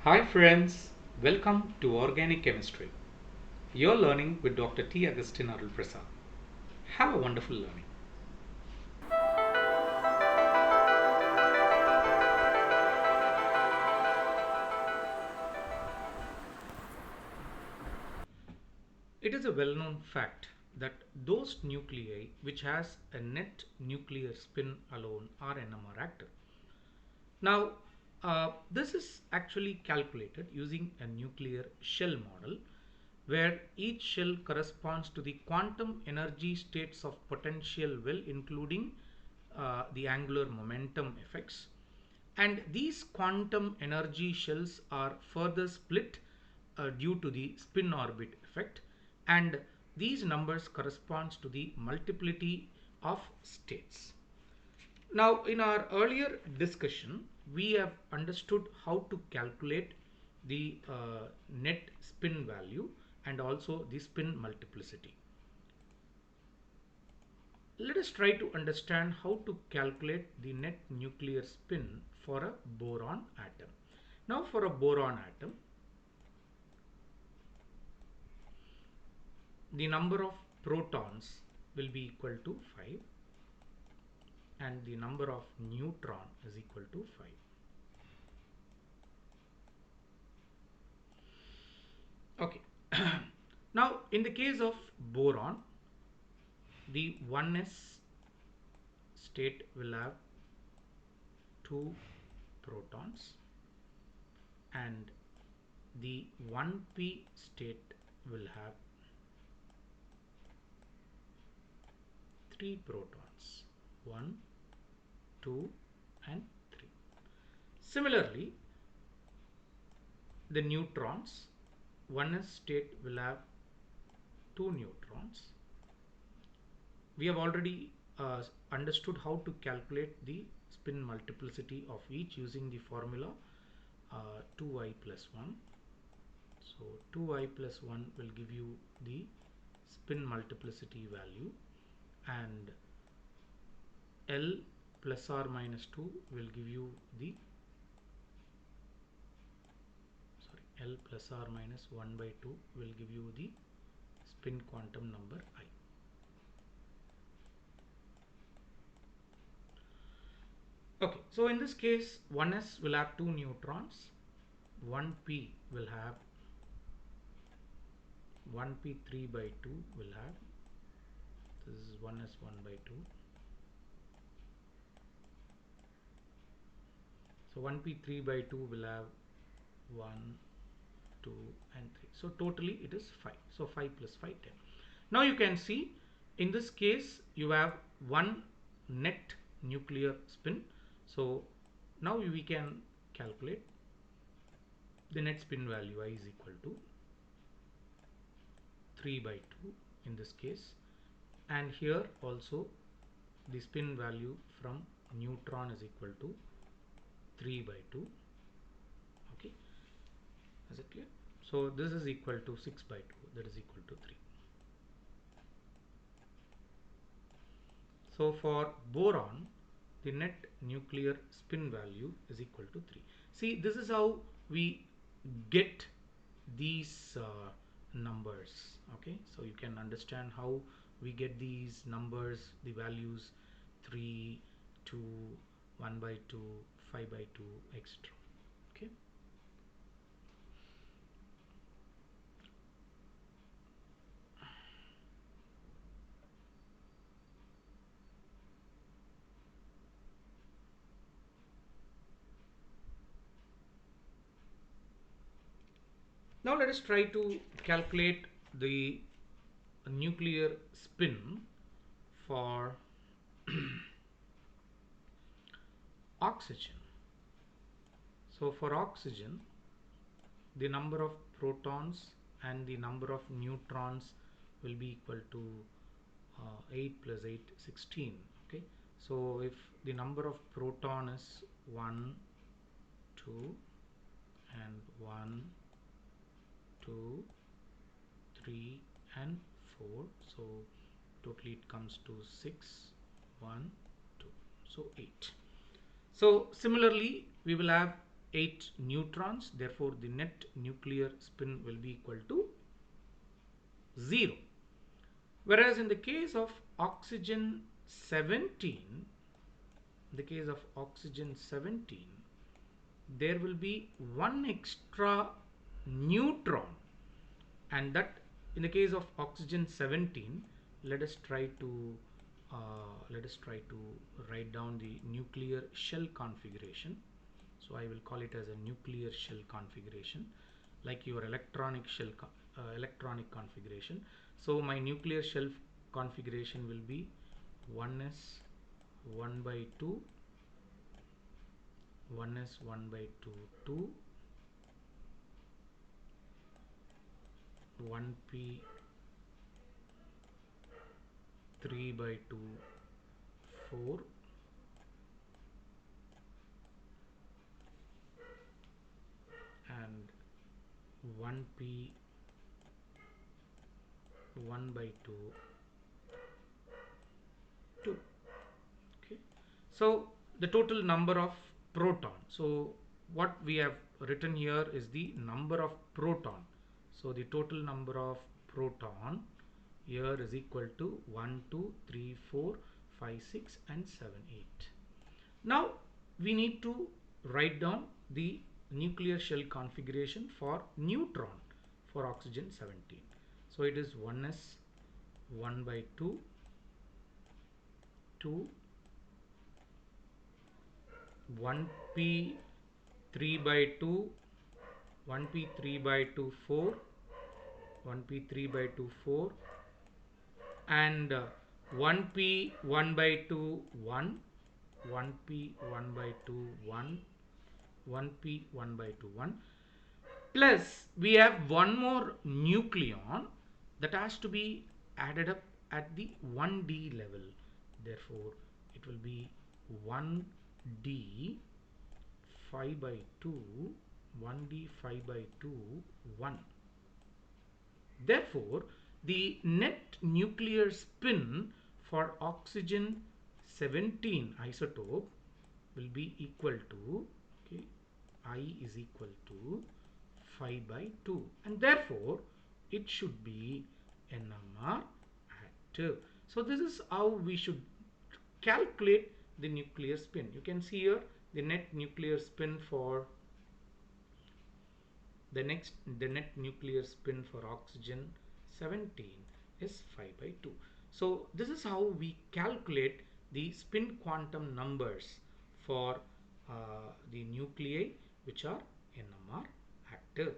Hi friends, welcome to Organic Chemistry. You're learning with Dr. T. Agustin Arul Prasad. Have a wonderful learning. It is a well-known fact that those nuclei which has a net nuclear spin alone are NMR active. Now, this is actually calculated using a nuclear shell model where each shell corresponds to the quantum energy states of potential well including the angular momentum effects, and these quantum energy shells are further split due to the spin orbit effect, and these numbers corresponds to the multiplicity of states. Now, in our earlier discussion, we have understood how to calculate the net spin value and also the spin multiplicity. Let us try to understand how to calculate the net nuclear spin for a boron atom. Now, for a boron atom, the number of protons will be equal to 5 and the number of neutron is equal to 5. Okay. Now, in the case of boron, the 1s state will have 2 protons and the 1p state will have 3 protons, 1, 2 and 3. Similarly, the neutrons, 1s state will have 2 neutrons. We have already understood how to calculate the spin multiplicity of each using the formula 2i plus 1. So 2i plus 1 will give you the spin multiplicity value, and L plus or minus 2 will give you the L plus or minus 1 by 2 will give you the spin quantum number I. Okay, so in this case 1s will have 2 neutrons, 1p will have 1p 3 by 2 will have, this is 1s 1 by 2. So 1p 3 by 2 will have 1, 2 and 3. So totally it is 5. So 5 plus 5, 10. Now you can see in this case you have one net nuclear spin. So now we can calculate the net spin value I is equal to 3 by 2 in this case, and here also the spin value from neutron is equal to 3 by 2. Okay, is it clear? So this is equal to 6 by 2, that is equal to 3. So for boron, the net nuclear spin value is equal to 3. See, this is how we get these numbers. Okay, so you can understand how we get these numbers, the values 3, 2, 1 by 2, 5 by 2, etc. Okay. Now let us try to calculate the nuclear spin for oxygen. So for oxygen, the number of protons and the number of neutrons will be equal to 8 plus 8, 16. Okay, so if the number of proton is 1, 2 and 1, 2, 3 and 4, so totally it comes to 6, 1, 2, so 8. So similarly we will have 8 neutrons. Therefore, the net nuclear spin will be equal to 0. Whereas in the case of oxygen 17, there will be one extra neutron, and that in the case of oxygen 17, let us try to write down the nuclear shell configuration. So I will call it as a nuclear shell configuration, like your electronic configuration. So my nuclear shell configuration will be 1s 1 by 2, 1s 1 by 2, 2, 1p 3 by 2, 4, and 1p 1 by 2, 2. Okay, so the total number of proton, so what we have written here is the number of proton. So the total number of proton here is equal to 1 2 3 4 5 6 and 7 8. Now we need to write down the nuclear shell configuration for neutron for oxygen 17. So it is 1s 1 by 2, 2, 1p 3 by 2, 1p 3 by 2, 4, 1p 3 by 2, 4, and 1p 1 by 2, 1, 1p 1 by 2, 1, 1p 1 by 2, 1, plus we have one more nucleon that has to be added up at the 1d level. Therefore it will be 1d 5 by 2, 1d 5 by 2, 1. Therefore the net nuclear spin for oxygen 17 isotope will be equal to, okay, I is equal to 5 by 2, and therefore it should be NMR active. So this is how we should calculate the nuclear spin. You can see here the net nuclear spin for the net nuclear spin for oxygen 17 is 5 by 2. So this is how we calculate the spin quantum numbers for the nuclei which are NMR active.